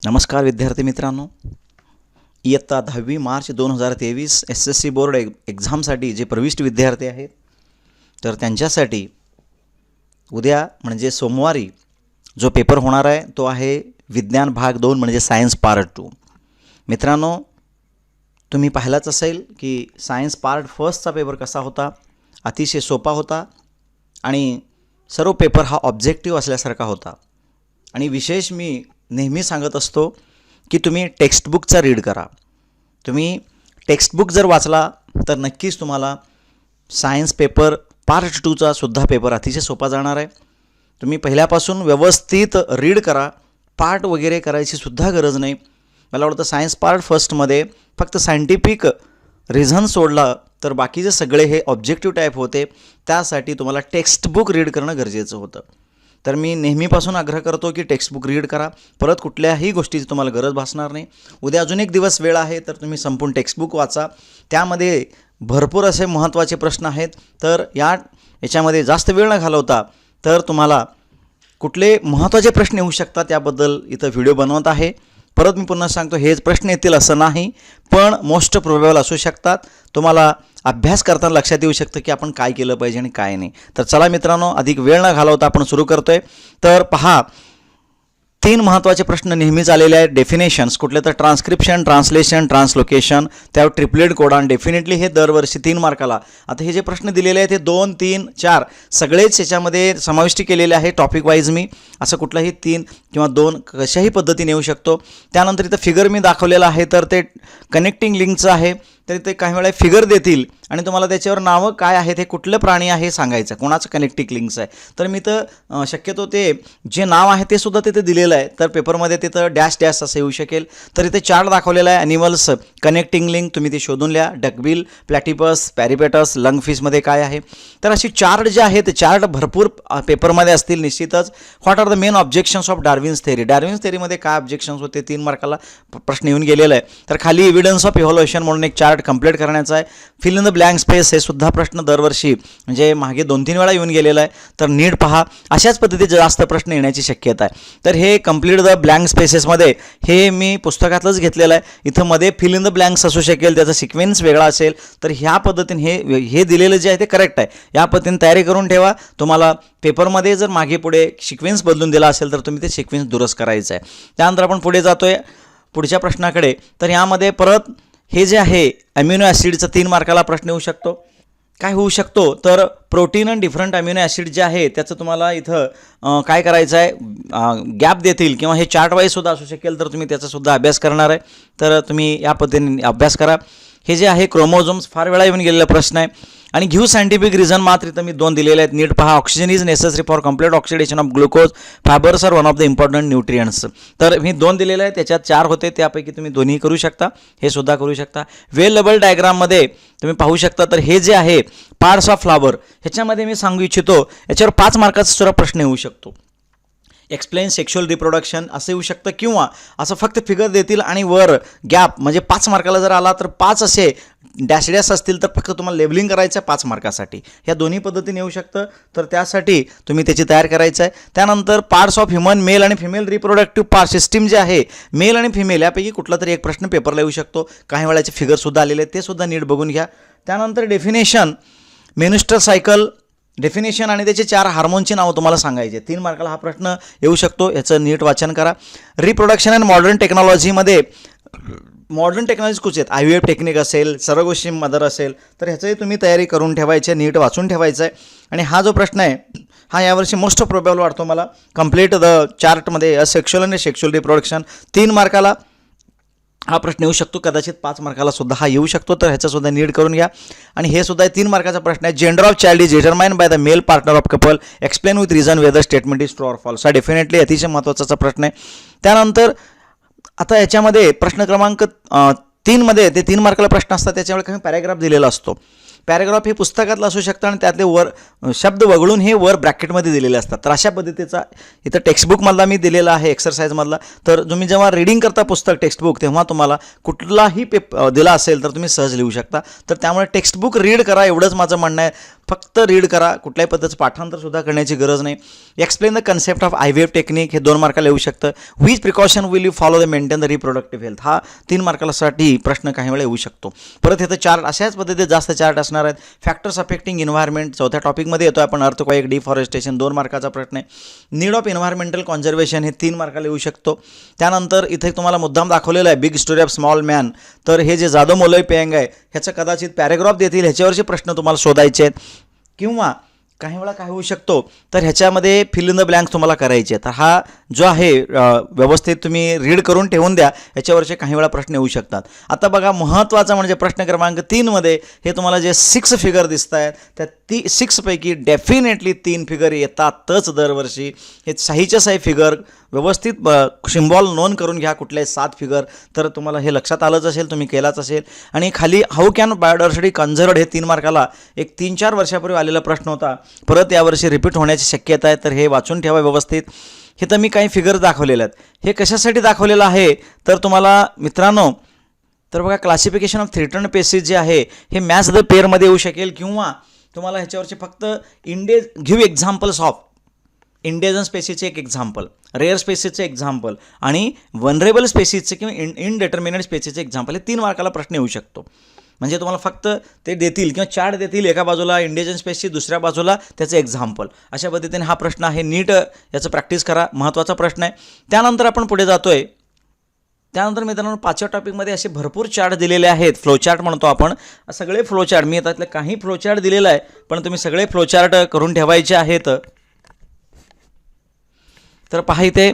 नमस्कार विद्यार्थी मित्रांनो, इयत्ता 10वी मार्च 2023 SSC बोर्ड एक्झामसाठी जे प्रविष्ट विद्यार्थी आहेत तर त्यांच्यासाठी उद्या म्हणजे सोमवारी जो पेपर होणार आहे तो आहे विज्ञान भाग 2 म्हणजे सायन्स पार्ट 2। मित्रांनो, तुम्ही पाहिलाच असेल की सायन्स पार्ट फर्स्टचा पेपर कसा होता, अतिशय सोपा होता आणि सर्व पेपर हा ऑब्जेक्टिव्ह असल्यासारखा होता। आणि विशेष मी नेहमी सांगत असतो की तुम्ही टेक्स्टबुकचा रीड करा। तुम्ही टेक्स्टबुक जर वाचला तर नक्कीच तुम्हाला सायन्स पेपर पार्ट 2चा सुद्धा पेपर अतिशय सोपा जाणार आहे। तुम्ही पहिल्यापासून व्यवस्थित रीड करा, पार्ट वगैरे करायची सुद्धा गरज नाही। मला वाटतं सायन्स पार्ट फर्स्टमध्ये फक्त सायंटिफिक रिझन सोडला तर बाकीचे सगळे हे ऑब्जेक्टिव्ह टाईप होते, त्यासाठी तुम्हाला टेक्स्टबुक रीड करणं गरजेचं होतं। तर मी नेहमीपासून आग्रह करतो की टेक्स्टबुक रीड करा, परत कुठल्याही गोष्टीची तुम्हाला गरज भासणार नाही। उद्या अजून एक दिवस वेळ आहे तर तुम्ही संपूर्ण टेक्स्टबुक वाचा, त्यामध्ये भरपूर असे महत्त्वाचे प्रश्न आहेत। तर याच्यामध्ये जास्त वेळ न घालवता तर तुम्हाला कुठले महत्त्वाचे प्रश्न येऊ शकतात त्याबद्दल इथं व्हिडिओ बनवत आहे। परत मी पुन्हा सांगतो, हेच प्रश्न येतील असं नाही, पण मोस्ट प्रोबेबल असू शकतात। तुम्हाला अभ्यास करताना लक्षात येऊ शकतं की आपण काय केलं पाहिजे आणि काय नाही। तर चला मित्रांनो, अधिक वेळ न घालवता आपण सुरू करतोय। तर पहा, 3 महत्त्वाचे प्रश्न नेहमीच आलेले आहेत। डेफिनेशन्स कुठले तर ट्रान्स्क्रिप्शन, ट्रान्सलेशन, ट्रान्सलोकेशन, त्यावर ट्रिपलेट कोडान, डेफिनेटली हे दरवर्षी 3 मार्काला। आता हे जे प्रश्न दिलेले आहेत हे 2, 3, 4 सगळेच याच्यामध्ये समाविष्ट केलेले आहे टॉपिक वाईज। मी असं कुठलाही 3 किंवा 2 कशाही पद्धतीने येऊ शकतो। त्यानंतर इथं फिगर मी दाखवलेलं आहे तर ते कनेक्टिंग लिंकचं आहे, तर ते काही वेळा फिगर देतील आणि तुम्हाला त्याच्यावर नावं काय आहेत, हे कुठलं प्राणी आहे सांगायचं, कोणाचं कनेक्टिंग लिंक्स आहे। तर मी तर शक्यतो ते जे नाव आहे ते सुद्धा तिथे दिलेलं आहे, तर पेपरमध्ये तिथं डॅश डॅश असं येऊ शकेल। तर इथे चार्ट दाखवलेला आहे, ॲनिमल्स कनेक्टिंग लिंक, तुम्ही ते शोधून लिहा। डकबिल, प्लॅटिपस, पॅरिपेटस, लंगफिशमध्ये काय आहे। तर अशी चार्ट जे आहे ते चार्ट भरपूर पेपरमध्ये असतील निश्चितच। What are the main objections of Darwin's theory, Darwin's थेरीमध्ये काय ऑब्जेक्शन्स होते, 3 मार्काला प्रश्न येऊन गेलेला आहे। तर खाली एव्हिडन्स ऑफ इव्हॉल्युशन म्हणून एक चार्ट कंप्लीट करण्याचा आहे। Fill in the blank space हे सुद्धा प्रश्न दरवर्षी म्हणजे मागे 2-3 वेळा येऊन गेलेला आहे, तर नीट पहा। अशाच पद्धतीचे जास्त प्रश्न येण्याची शक्यता आहे। तर हे कंप्लीट द ब्लँक स्पेसेसमध्ये हे मी पुस्तकातलंच घेतलेलं आहे। इथं मध्ये फिल इन द ब्लँक्स असू शकेल, त्याचा सिक्वेन्स वेगळा असेल, तर ह्या पद्धतीने हे दिलेलं जे आहे ते करेक्ट आहे। या पद्धतीने तयारी करून ठेवा। तुम्हाला पेपरमध्ये जर मागे पुढे सिक्वेन्स बदलून दिला असेल तर तुम्ही ते सिक्वेन्स दुरुस्त करायचं आहे। त्यानंतर आपण पुढे जातोय पुढच्या प्रश्नाकडे। तर यामध्ये परत हे जे आहे अमिनो ॲसिडचा 3 मार्काला प्रश्न येऊ शकतो। काय होऊ शकतो तर प्रोटीन आणि डिफरंट अमिनो ॲसिड जे आहे त्याचं तुम्हाला इथं काय करायचं आहे, गॅप देतील किंवा हे चार्ट वाईज सुद्धा असू शकेल, तर तुम्ही त्याचा सुद्धा अभ्यास करणार आहे। तर तुम्ही या पद्धतीने अभ्यास करा। हे जे आहे क्रोमोझोम्स फार वेळा येऊन गेलेला प्रश्न आहे आणि गिव्ह सायंटिफिक रिझन मात्र इथं मी 2 दिलेले आहेत। नीट पहा। Oxygen is necessary for complete oxidation of glucose, fibres are one of the important nutrients. तर मी 2 दिलेले आहेत, त्याच्यात 4 होते, त्यापैकी तुम्ही दोन्ही करू शकता, हे सुद्धा करू शकता। वेल लेबल डायग्राममध्ये तुम्ही पाहू शकता, तर हे जे आहे पार्ट्स ऑफ फ्लावर ह्याच्यामध्ये मी सांगू इच्छितो याच्यावर 5 मार्काचा सुद्धा प्रश्न येऊ शकतो। एक्सप्लेन सेक्शुअल रिप्रोडक्शन असं येऊ शकतं, किंवा असं फक्त फिगर देतील आणि वर गॅप म्हणजे 5 मार्काला जर आला तर 5 असे डॅश डॅश असतील तर फक्त तुम्हाला लेबलिंग करायचं आहे 5 मार्कासाठी। ह्या दोन्ही पद्धतीने येऊ शकतं, तर त्यासाठी तुम्ही त्याची तयार करायचं आहे। त्यानंतर पार्ट्स ऑफ ह्युमन मेल आणि फिमेल रिप्रोडक्टिव्ह पार्ट सिस्टीम जे आहे मेल आणि फिमेल यापैकी कुठला तरी एक प्रश्न पेपरला येऊ शकतो। काही वेळाचे फिगरसुद्धा आलेले आहेत, ते सुद्धा नीट बघून घ्या। त्यानंतर डेफिनेशन, मेन्स्ट्रुअल सायकल डेफिनेशन आणि त्याचे 4 हार्मोनची नावं तुम्हाला सांगायचे। 3 मार्काला हा प्रश्न येऊ शकतो, याचं नीट वाचन करा। रिप्रोडक्शन अँड मॉडर्न टेक्नॉलॉजीमध्ये मॉडर्न टेक्नॉलॉजी कुठे आहेत, IVF टेक्निक असेल, सर्व गोष्टी मदर असेल, तर ह्याचंही तुम्ही तयारी करून ठेवायची, नीट वाचून ठेवायचं आहे। आणि हा जो प्रश्न आहे हा यावर्षी मोस्ट प्रोबेबल वाटतो मला, कंप्लीट द चार्टमध्ये सेक्शुअल आणि सेक्शुअल रिप्रोडक्शन 3 मार्काला हा प्रश्न येऊ शकतो, कदाचित 5 मार्काला सुद्धा हा येऊ शकतो, तर ह्याचासुद्धा नीट करून घ्या। आणि हे सुद्धा 3 मार्काचा प्रश्न आहे। Gender of child is determined by the male partner of couple, explain with reason whether statement is true or false. हा डेफिनेटली अतिशय महत्त्वाचा प्रश्न आहे। त्यानंतर आता याच्यामध्ये प्रश्न क्रमांक 3 मध्ये ते 3 मार्काला प्रश्न असतात, त्याच्यामुळे काही पॅराग्राफ दिलेला असतो। पॅरेग्राफ हे पुस्तकातलं असू शकतं आणि त्यातले वर शब्द वगळून हे वर ब्रॅकेटमध्ये दिलेले असतात. तर अशा पद्धतीचा इथं टेक्स्टबुकमधला मी दिलेला आहे एक्सरसाइजमधला. तर तुम्ही जेव्हा रीडिंग करता पुस्तक टेक्स्टबुक तेव्हा तुम्हाला कुठलाही दिला असेल तर तुम्ही सहज लिहू शकता. तर त्यामुळे टेक्स्टबुक रीड करा एवढंच माझं म्हणणं आहे. फक्त रीड करा, कुठल्याही पद्धतीचं पाठांतरसुद्धा करण्याची गरज नाही. Explain the concept of IVF technique हे 2 मार्काला येऊ शकतं. Which precaution will you follow the maintain the reproductive health हा 3 मार्कासाठी प्रश्न काही वेळा येऊ शकतो. परत इथं चार्ट अशाच पद्धतीत जास्त चार्ट असणार आहेत. फॅक्टर्स अफेक्टिंग इन्व्हायरमेंट 4थ्या टॉपिकमध्ये येतो आपण. अर्थक्वेक, डिफॉरेस्टेशन 2 मार्काचा प्रश्न आहे. नीड ऑफ एन्व्हायरमेंटल कॉन्झर्वेशन हे 3 मार्काला येऊ शकतो. त्यानंतर इथे तुम्हाला मुद्दाम दाखवलेलं आहे big story of small man. तर हे जे जादव मोलई पेंग आहे ह्याचं कदाचित पॅरेग्राफ देतील, ह्याच्यावरचे प्रश्न तुम्हाला शोधायचे आहेत. किंवा काही वेळा काय होऊ शकतो तर ह्याच्यामध्ये फिल इन द ब्लँक्स तुम्हाला करायचे. तर हा जो आहे व्यवस्थित तुम्ही रीड करून ठेवून द्या, ह्याच्यावरचे काही वेळा प्रश्न येऊ शकतात. आता बघा महत्त्वाचा म्हणजे प्रश्न क्रमांक 3मध्ये हे तुम्हाला जे 6 फिगर दिसत आहेत त्या 6 पैकी डेफिनेटली 3 फिगर येतातच दरवर्षी. हे सहीच्या सही फिगर व्यवस्थित सिम्बॉल नोंद करून घ्या कुठल्याही 7 फिगर. तर तुम्हाला हे लक्षात आलंच असेल, तुम्ही केलाच असेल. आणि खाली हाऊ कॅन बायोडायव्हर्सिटी कन्झर्व्ड हे 3 मार्काला एक 3-4 वर्षापूर्वी आलेला प्रश्न होता, परत यावर्षी रिपीट होण्याची शक्यता आहे. तर हे वाचून ठेवा व्यवस्थित. हे तर मी काही फिगर दाखवलेले आहेत. हे कशासाठी दाखवलेलं आहे तर तुम्हाला मित्रांनो, तर बघा क्लासिफिकेशन ऑफ थ्रेटन्ड पेसीज जे आहे हे मॅच द पेअरमध्ये येऊ शकेल. किंवा तुम्हाला ह्याच्यावरचे फक्त गिव्ह एक्झाम्पल्स ऑफ इंडेजन स्पेसीजचे एक एक्झाम्पल, रेअर स्पेसीजचे एक्झाम्पल आणि वनरेबल स्पेसीजचे किंवा इनडिटर्मिनेट स्पेसीजचे एक्झाम्पल हे 3 मार्काला प्रश्न येऊ शकतो. म्हणजे तुम्हाला फक्त ते देतील किंवा चार्ट देतील, एका बाजूला इंडिजन स्पेसची, दुसऱ्या बाजूला त्याचं एक्झाम्पल. अशा पद्धतीने हा प्रश्न आहे. नीट याचं प्रॅक्टिस करा, महत्त्वाचा प्रश्न आहे. त्यानंतर आपण पुढे जातोय. त्यानंतर मित्रांनो 5व्या टॉपिकमध्ये असे भरपूर चार्ट दिलेले आहेत. फ्लोचार्ट म्हणतो आपण. सगळे फ्लोचार्ट मी त्यातले काही फ्लोचार्ट दिलेला आहे, पण तुम्ही सगळे फ्लोचार्ट करून ठेवायचे आहेत. तर पहा इथे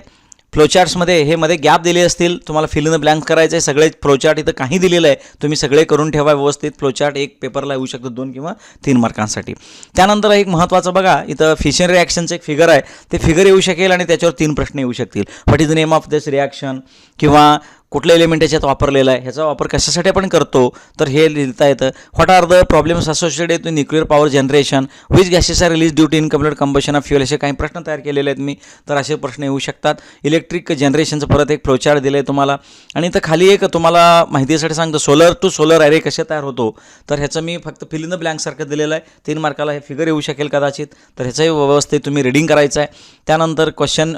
फ्लोचार्ट्समध्ये हे मध्ये गॅप दिले असतील, तुम्हाला फिल इन द ब्लँक करायचं आहे. सगळे फ्लोचार्ट इथं काही दिलेलं आहे, तुम्ही सगळे करून ठेवा व्यवस्थित. फ्लोचार्ट एक पेपरला येऊ शकतो 2 किंवा 3 मार्कांसाठी. त्यानंतर एक महत्त्वाचं बघा, इथं फिशन रिॲक्शनचं एक फिगर आहे, ते फिगर येऊ शकेल आणि त्याच्यावर 3 प्रश्न येऊ शकतील. What is the name of this reaction किंवा कुठलं एलिमेंट याच्यात वापरलेलं आहे, ह्याचा वापर कशासाठी आपण करतो तर हे लिहिता येतं. What are the problems associated with nuclear power generation, which gases are release due to incomplete combustion of fuel, असे काही प्रश्न तयार केलेले आहेत मी. तर असे प्रश्न येऊ शकतात. इलेक्ट्रिक जनरेशनचं परत एक फ्लोचार्ट दिलं आहे तुम्हाला. आणि तर खाली एक तुम्हाला माहितीसाठी सांगतो, सोलर टू सोलर ॲरे कसे तयार होतो, तर ह्याचं मी फक्त फिल इन द ब्लँक सारखं दिलेलं आहे. 3 मार्काला हे फिगर येऊ शकेल कदाचित. तर ह्याचंही व्यवस्थित तुम्ही रिडिंग करायचं आहे. त्यानंतर क्वेश्चन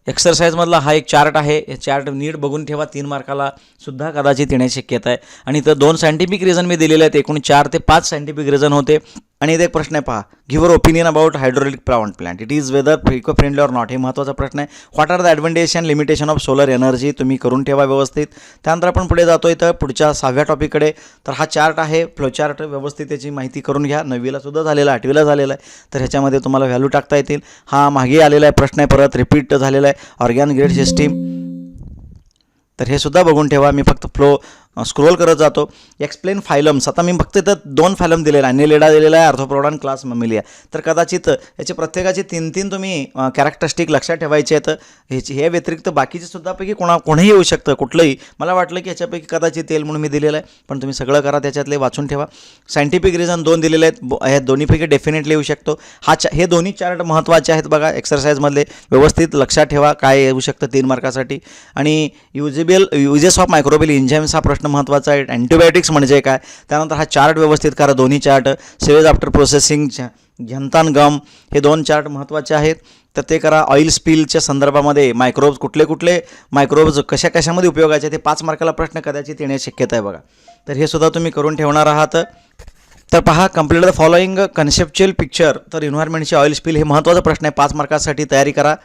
एक्सरसाइजमधला हा एक चार्ट आहे, हे चार्ट नीट बघून ठेवा. 3 मार्काला सुद्धा कदाचित येण्याची शक्यता आहे. आणि इथं 2 सायंटिफिक रिझन मी दिलेले आहेत, एकूण 4 ते 5 सायंटिफिक रिझन होते. आणि इथे एक प्रश्न आहे पहा, give opinion about hydraulic plant, it is whether eco friendly or not, हे महत्त्वाचा प्रश्न आहे. What are the advantage and limitation of solar energy, तुम्ही करून ठेवा व्यवस्थित. त्यानंतर आपण पुढे जातो इथं पुढच्या 6व्या टॉपिककडे. तर हा चार्ट आहे, फ्लो चार्ट, व्यवस्थित त्याची माहिती करून घ्या. 9वीला सुद्धा झालेला आहे, 8वीला झालेला आहे. तर ह्याच्यामध्ये तुम्हाला व्हॅल्यू टाकता येतील. हा मागे आलेला आहे प्रश्न आहे, परत रिपीट झालेला आहे. ऑर्गॅन ग्रेड सिस्टीम, तर हे सुद्धा बघून ठेवा. मी फक्त फ्लो स्क्रोल करत जातो. एक्सप्लेन फायलम्स, आता मी फक्त इथं 2 फायलम दिलेला आहे, ॲनेलिडा दिलेला आहे, आर्थ्रोपोडा आणि क्लास मॅमेलिया. तर कदाचित याचे प्रत्येकाचे 3-3 तुम्ही कॅरेक्टरिस्टिक लक्षात ठेवायचे आहेत. हे व्यतिरिक्त बाकीचे सुद्धापैकी कोणीही येऊ शकतं, कुठलंही. मला वाटलं की ह्याच्यापैकी कदाचित येईल म्हणून मी दिलेलं आहे, पण तुम्ही सगळं करा, त्याच्यातले वाचून ठेवा. सायंटिफिक रिझन 2 दिलेले आहेत, ह्या दोन्हीपैकी डेफिनेटली येऊ शकतो. हे दोन्ही चार्ट महत्त्वाचे आहेत बघा एक्सरसाइजमधले, व्यवस्थित लक्षात ठेवा काय येऊ शकतं 3 मार्कासाठी. आणि युजेस ऑफ मायक्रोबियल एन्झाइम्स हा प्रश्न महत्त्वाचा आहे. अँटीबायोटिक्स म्हणजे काय, त्यानंतर हा चार्ट व्यवस्थित करा, दोन्ही चार्ट. सेवेज आफ्टर प्रोसेसिंग, झंतान गम, हे 2 चार्ट महत्त्वाचे आहेत. तर ते करा. ऑइल स्पिलच्या संदर्भामध्ये मायक्रोब्स, कुठले मायक्रोब्स कशामध्ये उपयोगाचे, ते 5 मार्काला प्रश्न कदाचित येण्याची शक्यता आहे बघा. तर हे सुद्धा तुम्ही करून ठेवणार आहात. तर पहा, complete the following conceptual picture. तर एन्व्हायरमेंटचे ऑइल स्पिल हे महत्त्वाचा प्रश्न आहे, 5 मार्कासाठी तयारी करा.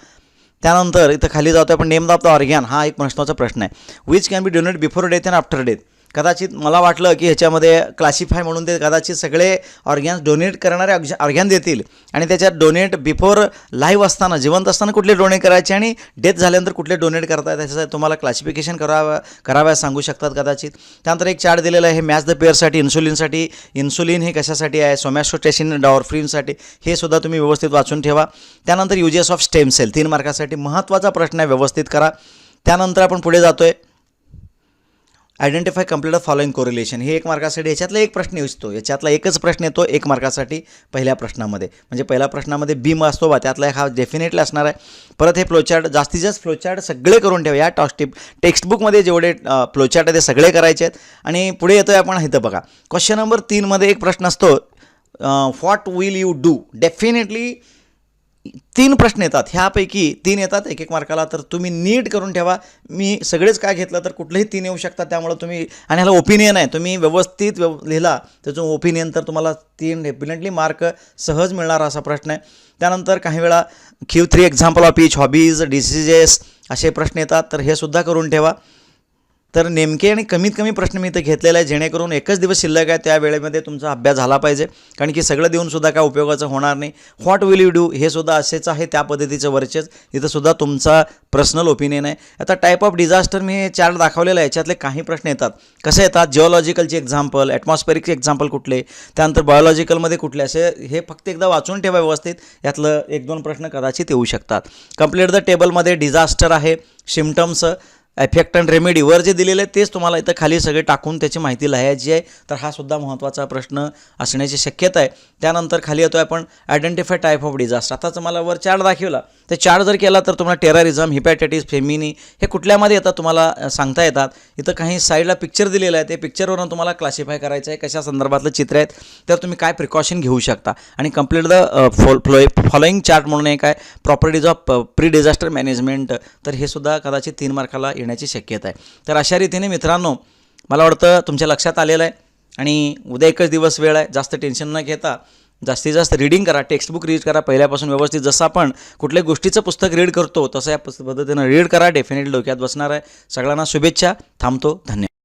त्यानंतर इथं खाली जातो आपण, नेम ऑफ द ऑर्गॅन, हा एक महत्त्वाचा प्रश्न आहे. Which can be donate before death and after death. कदाचित मला वाटलं की ह्याच्यामध्ये क्लासिफाय म्हणून ते कदाचित सगळे ऑर्गॅन्स डोनेट करणारे ऑर्गॅन देतील, आणि त्याच्यात डोनेट बिफोर लाईव्ह असताना, जिवंत असताना कुठले डोनेट करायचे आणि डेथ झाल्यानंतर कुठले डोनेट करताय, त्याच्यासाठी तुम्हाला क्लासिफिकेशन कराव्या सांगू शकतात कदाचित. त्यानंतर एक चार्ट दिलेला आहे, हे मॅच द पेअरसाठी, इन्सुलिनसाठी. इन्सुलिन हे कशासाठी आहे, सोमॅस्टोटेसिन डॉर्फ्रिनसाठी. हे सुद्धा तुम्ही व्यवस्थित वाचून ठेवा. त्यानंतर युजेस ऑफ स्टेम सेल 3 मार्कासाठी महत्त्वाचा प्रश्न आहे, व्यवस्थित करा. त्यानंतर आपण पुढे जातोय. Identify complete the following correlation हे 1 मार्कासाठी याच्यातला एक प्रश्न येतो, याच्यातला एकच प्रश्न येतो 1 मार्कासाठी पहिल्या प्रश्नामध्ये. म्हणजे पहिल्या प्रश्नामध्ये बीम असतो बा, त्यातला एक हा डेफिनेटली असणार आहे. परत हे फ्लोचार्ट जास्तीत जास्त फ्लोचार्ट सगळे करून ठेवा. या टेक्स्टबुकमध्ये जेवढे फ्लोचार्ट आहे ते सगळे करायचे आहेत. आणि पुढे येतोय आपण इथं बघा, क्वेश्चन नंबर 3मध्ये एक प्रश्न असतो, what will you do. Definitely 3 प्रश्न येतात, ह्यापैकी 3 येतात 1 मार्काला. तर तुम्ही नीट करून ठेवा. मी सगळेच काय घेतलं तर कुठलेही 3 येऊ शकतात, त्यामुळे तुम्ही, आणि ह्याला ओपिनियन आहे, तुम्ही व्यवस्थित लिहिला त्याचं ओपिनियन तर तुम्हाला 3 डेफिनेटली मार्क सहज मिळणार असा प्रश्न आहे. त्यानंतर काही वेळा Q3 example of each, hobbies, diseases असे प्रश्न येतात, तर हे सुद्धा करून ठेवा. तर नेमके आणि कमीत कमी प्रश्न मी इथं घेतलेला आहे, जेणेकरून एकच दिवस शिल्लक आहे त्या वेळेमध्ये तुमचा अभ्यास झाला पाहिजे, कारण की सगळं देऊनसुद्धा काय उपयोगाचं होणार नाही. व्हॉट विल यू डू हे सुद्धा असेच आहे, त्या पद्धतीचं वरचेच इथं सुद्धा तुमचा पर्सनल ओपिनियन आहे. आता टाईप ऑफ डिझास्टर मी हे चार्ट दाखवलेलं आहे, याच्यातले काही प्रश्न येतात. कसे येतात, जिओलॉजिकलचे एक्झाम्पल, ॲटमॉस्फेरिकचे एक्झाम्पल कुठले, त्यानंतर बायोलॉजिकलमध्ये कुठले, असे हे फक्त एकदा वाचून ठेवा व्यवस्थित. यातलं 1-2 प्रश्न कदाचित येऊ शकतात. कंप्लीट द टेबलमध्ये डिझास्टर आहे, सिम्पटम्स, इफेक्ट अँड रेमेडी वर जे दिलेले आहे तेच तुम्हाला इथं खाली सगळे टाकून त्याची माहिती लिहायची आहे. तर हा सुद्धा महत्त्वाचा प्रश्न असण्याची शक्यता आहे. त्यानंतर खाली येतो आपण आयडेंटिफाय टाईप ऑफ डिझास्टर. आताच मला वर चार्ट दाखवला, ते चार्ट जर केला तर तुम्हाला टेररिझम, हिपॅटायटिस, फेमिनी हे कुठल्यामध्ये येतात तुम्हाला सांगता येतात. इथं काही साईडला पिक्चर दिलेलं आहे, ते पिक्चरवरून तुम्हाला क्लासिफाय करायचं आहे कशा संदर्भातलं चित्र आहेत, तर तुम्ही काय प्रिकॉशन घेऊ शकता. आणि कंप्लीट द फॉलोइंग चार्ट म्हणून एक आहे, properties of pre disaster management. तर हे सुद्धा कदाचित 3 मार्काला येण्याची शक्यता आहे. तर अशा रीतीने मित्रांनो, मला वाटतं तुमच्या लक्षात आलेलं आहे. आणि उद्या एकच दिवस वेळ आहे, जास्त टेन्शन न घेता जास्तीत जास्त रीडिंग करा, टेक्स्टबुक रीड करा पहिल्यापासून व्यवस्थित. जसं आपण कुठल्याही गोष्टीचं पुस्तक रीड करतो तसं या पद्धतीनं रीड करा, डेफिनेटली डोक्यात बसणार आहे. सगळ्यांना शुभेच्छा. थांबतो. धन्यवाद.